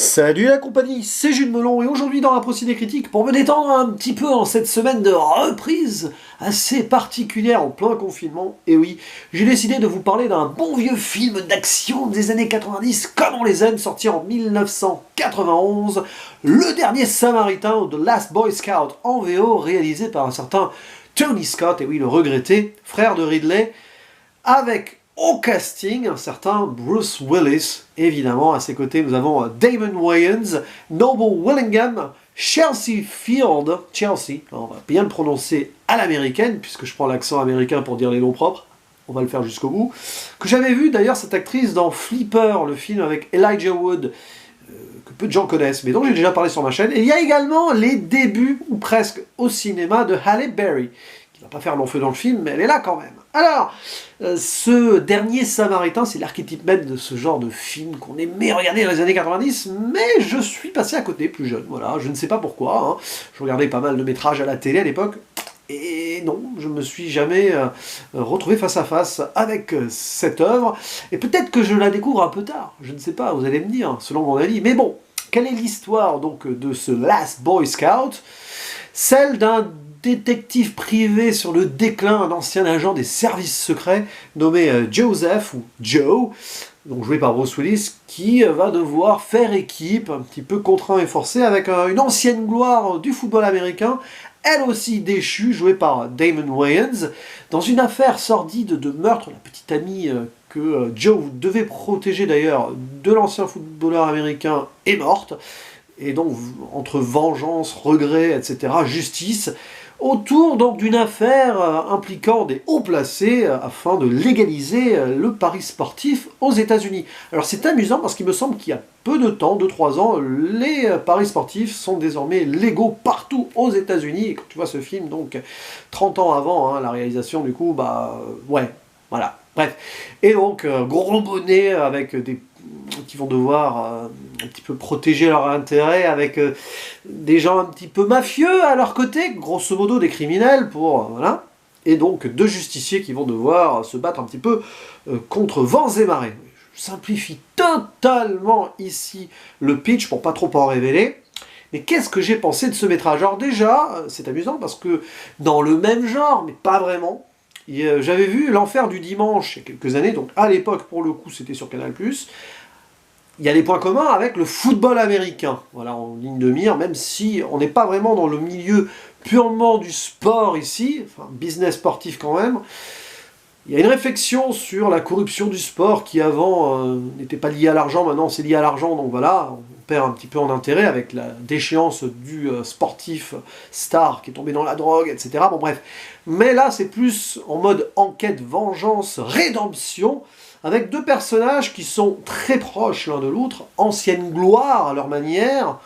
Salut la compagnie, c'est Jules Melon et aujourd'hui dans la Procédé Critique, pour me détendre un petit peu en cette semaine de reprise assez particulière en plein confinement, et oui, j'ai décidé de vous parler d'un bon vieux film d'action des années 90 comme on les aime, sorti en 1991, Le Dernier Samaritain ou The Last Boy Scout en VO, réalisé par un certain Tony Scott, et oui, le regretté, frère de Ridley, avec au casting un certain Bruce Willis. Évidemment, à ses côtés, nous avons Damon Wayans, Noble Willingham, Chelsea Field, Chelsea, on va bien le prononcer à l'américaine, puisque je prends l'accent américain pour dire les noms propres, on va le faire jusqu'au bout, que j'avais vu d'ailleurs cette actrice dans Flipper, le film avec Elijah Wood, que peu de gens connaissent, mais dont j'ai déjà parlé sur ma chaîne. Et il y a également les débuts, ou presque, au cinéma de Halle Berry, qui va pas faire long feu dans le film, mais elle est là quand même. Alors, ce Dernier Samaritain, c'est l'archétype même de ce genre de film qu'on aimait regarder dans les années 90, mais je suis passé à côté plus jeune, voilà, je ne sais pas pourquoi, hein. Je regardais pas mal de métrages à la télé à l'époque, et non, je me suis jamais retrouvé face à face avec cette œuvre, et peut-être que je la découvre un peu tard, je ne sais pas, vous allez me dire, selon mon avis, mais bon, quelle est l'histoire donc de ce Last Boy Scout? Celle d'un détective privé sur le déclin, un ancien agent des services secrets nommé Joseph, ou Joe, donc joué par Bruce Willis, qui va devoir faire équipe, un petit peu contraint et forcé, avec une ancienne gloire du football américain, elle aussi déchue, jouée par Damon Wayans, dans une affaire sordide de meurtre. La petite amie que Joe devait protéger d'ailleurs de l'ancien footballeur américain est morte, et donc entre vengeance, regret, etc., justice, autour donc d'une affaire impliquant des hauts placés afin de légaliser le pari sportif aux États-Unis. Alors c'est amusant parce qu'il me semble qu'il y a peu de temps, 2-3 ans, les paris sportifs sont désormais légaux partout aux États-Unis. Et quand tu vois ce film, donc 30 ans avant hein, la réalisation, du coup, bah ouais, voilà. Bref. Et donc, gros bonnet avec des qui vont devoir un petit peu protéger leur intérêt avec des gens un petit peu mafieux à leur côté, grosso modo des criminels, pour voilà, et donc deux justiciers qui vont devoir se battre un petit peu contre vents et marées. Je simplifie totalement ici le pitch pour pas trop en révéler. Mais qu'est-ce que j'ai pensé de ce métrage? Alors déjà, c'est amusant parce que dans le même genre, mais pas vraiment, j'avais vu L'Enfer du Dimanche il y a quelques années, donc à l'époque pour le coup c'était sur Canal+. Il y a des points communs avec le football américain, voilà, en ligne de mire, même si on n'est pas vraiment dans le milieu purement du sport ici, enfin business sportif quand même. Il y a une réflexion sur la corruption du sport qui avant n'était pas liée à l'argent, maintenant c'est lié à l'argent, donc voilà, on perd un petit peu en intérêt avec la déchéance du sportif star qui est tombé dans la drogue, etc. Bon bref, mais là c'est plus en mode enquête, vengeance, rédemption, avec deux personnages qui sont très proches l'un de l'autre, ancienne gloire à leur manière,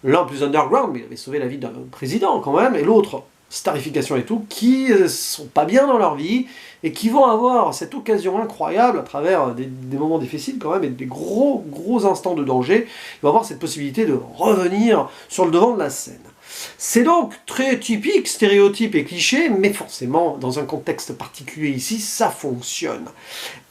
l'un plus underground, mais il avait sauvé la vie d'un président quand même, et l'autre, starification et tout, qui sont pas bien dans leur vie, et qui vont avoir cette occasion incroyable, à travers des moments difficiles quand même, et des gros instants de danger, ils vont avoir cette possibilité de revenir sur le devant de la scène. C'est donc très typique, stéréotype et cliché, mais forcément, dans un contexte particulier ici, ça fonctionne.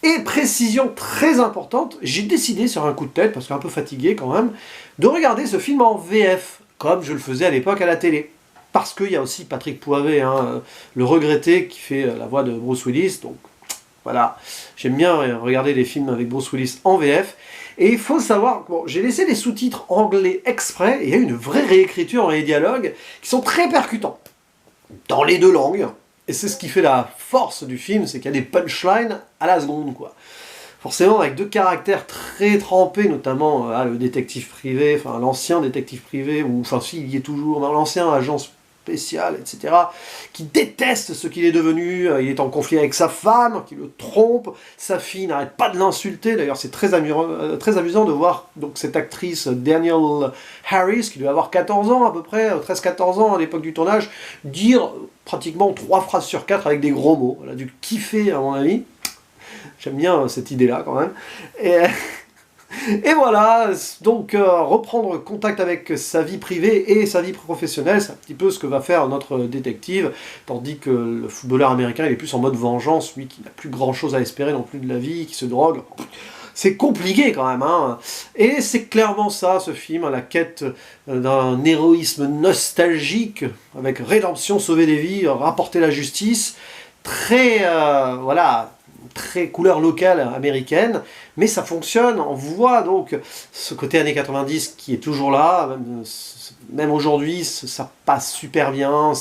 Et précision très importante, j'ai décidé sur un coup de tête, parce qu'un peu fatigué quand même, de regarder ce film en VF, comme je le faisais à l'époque à la télé. Parce qu'il y a aussi Patrick Poivet, hein, le regretté, qui fait la voix de Bruce Willis, donc voilà, j'aime bien regarder les films avec Bruce Willis en VF. Et il faut savoir, bon, j'ai laissé les sous-titres anglais exprès, et il y a une vraie réécriture dans les dialogues qui sont très percutants, dans les deux langues. Et c'est ce qui fait la force du film, c'est qu'il y a des punchlines à la seconde, quoi. Forcément, avec deux caractères très trempés, notamment le détective privé, enfin l'ancien détective privé, ou enfin si, il y est toujours, l'ancien agent spécial, etc., qui déteste ce qu'il est devenu, il est en conflit avec sa femme, qui le trompe, sa fille n'arrête pas de l'insulter, d'ailleurs c'est très amusant de voir donc, cette actrice Danielle Harris, qui doit avoir 14 ans à peu près, 13-14 ans à l'époque du tournage, dire pratiquement 3 phrases sur 4 avec des gros mots. Elle a dû kiffer à mon avis. J'aime bien cette idée-là quand même. Et voilà, donc reprendre contact avec sa vie privée et sa vie professionnelle, c'est un petit peu ce que va faire notre détective, tandis que le footballeur américain il est plus en mode vengeance, lui qui n'a plus grand chose à espérer non plus de la vie, qui se drogue. c'est compliqué quand même, hein. Et c'est clairement ça, ce film, la quête d'un héroïsme nostalgique, avec rédemption, sauver des vies, rapporter la justice, très, voilà, très couleur locale américaine, mais ça fonctionne, on voit donc ce côté années 90 qui est toujours là, même aujourd'hui, ça passe super bien.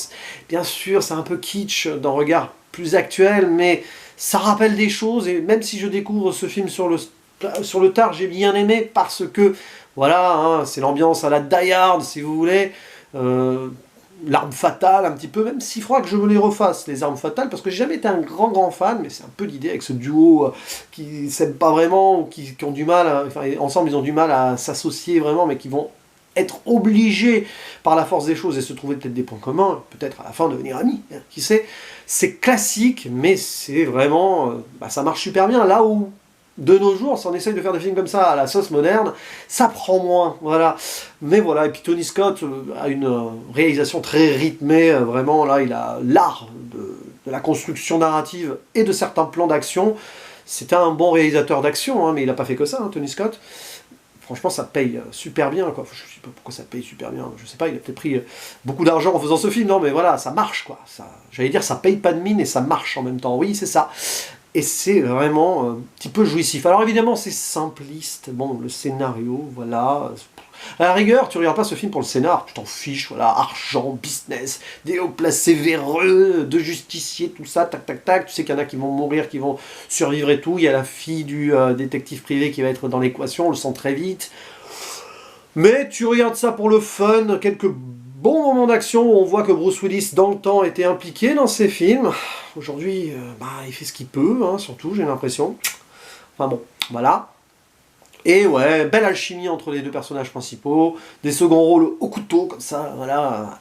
Bien sûr, c'est un peu kitsch d'un regard plus actuel, mais ça rappelle des choses, et même si je découvre ce film sur le tard, j'ai bien aimé, parce que, voilà, hein, c'est l'ambiance à la Die Hard, si vous voulez, l'arme fatale, un petit peu, même s'il faudra que je me les refasse, les armes fatales, parce que j'ai jamais été un grand fan, mais c'est un peu l'idée avec ce duo qui s'aiment pas vraiment, ou qui ont du mal, enfin, ensemble ils ont du mal à s'associer vraiment, mais qui vont être obligés par la force des choses et se trouver peut-être des points communs, peut-être à la fin devenir amis, hein, qui sait. C'est classique, mais c'est vraiment, ça marche super bien, là où de nos jours, si on essaye de faire des films comme ça à la sauce moderne, ça prend moins, voilà. Mais voilà, et puis Tony Scott a une réalisation très rythmée, vraiment, là, il a l'art de la construction narrative et de certains plans d'action. C'était un bon réalisateur d'action, hein, mais il n'a pas fait que ça, hein, Tony Scott. Franchement, ça paye super bien, quoi. Je sais pas pourquoi ça paye super bien, je sais pas, il a peut-être pris beaucoup d'argent en faisant ce film, non, mais voilà, ça marche, quoi. J'allais dire, ça paye pas de mine et ça marche en même temps, oui, c'est ça. Et c'est vraiment un petit peu jouissif. Alors évidemment, c'est simpliste. Bon, le scénario, voilà. À la rigueur, tu regardes pas ce film pour le scénar, tu t'en fiches, voilà, argent, business, des hauts placés véreux, de justiciers, tout ça, tac, tac, tac. Tu sais qu'il y en a qui vont mourir, qui vont survivre et tout. Il y a la fille du détective privé qui va être dans l'équation, on le sent très vite. Mais tu regardes ça pour le fun, quelques bons moments d'action où on voit que Bruce Willis, dans le temps, était impliqué dans ces films. Aujourd'hui, il fait ce qu'il peut, hein, surtout, j'ai l'impression. Enfin bon, voilà. Et ouais, belle alchimie entre les deux personnages principaux, des seconds rôles au couteau, comme ça, voilà,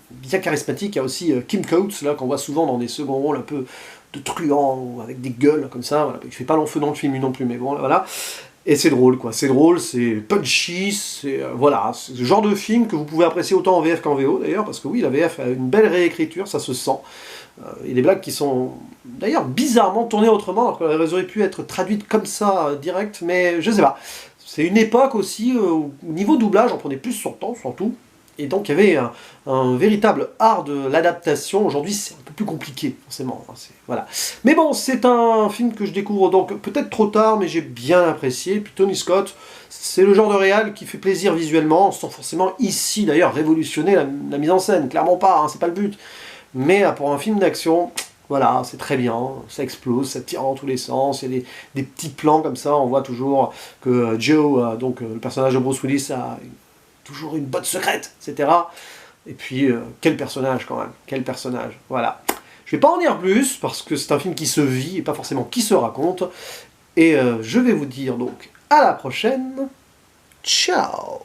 bien charismatique. Il y a aussi Kim Coates, là, qu'on voit souvent dans des seconds rôles un peu de truands, avec des gueules, comme ça, voilà. Il fait pas long feu dans le film, lui non plus, mais bon, voilà. Et c'est drôle, quoi, c'est drôle, c'est punchy, c'est voilà, c'est ce genre de film que vous pouvez apprécier autant en VF qu'en VO, d'ailleurs, parce que oui, la VF a une belle réécriture, ça se sent. Et des blagues qui sont d'ailleurs bizarrement tournées autrement, alors qu'elles auraient pu être traduites comme ça, direct, mais je sais pas. C'est une époque aussi, au niveau doublage, on prenait plus son temps, surtout, et donc il y avait un véritable art de l'adaptation. Aujourd'hui, c'est un peu plus compliqué, forcément. Hein, voilà. Mais bon, c'est un film que je découvre donc peut-être trop tard, mais j'ai bien apprécié. Puis Tony Scott, c'est le genre de réal qui fait plaisir visuellement, sans forcément ici d'ailleurs révolutionner la mise en scène, clairement pas, hein, c'est pas le but. Mais pour un film d'action, voilà, c'est très bien, ça explose, ça tire dans tous les sens, il y a des petits plans comme ça, on voit toujours que Joe, donc le personnage de Bruce Willis, a toujours une botte secrète, etc. Et puis, quel personnage quand même, quel personnage, voilà. Je vais pas en dire plus, parce que c'est un film qui se vit, et pas forcément qui se raconte, et je vais vous dire donc à la prochaine, ciao!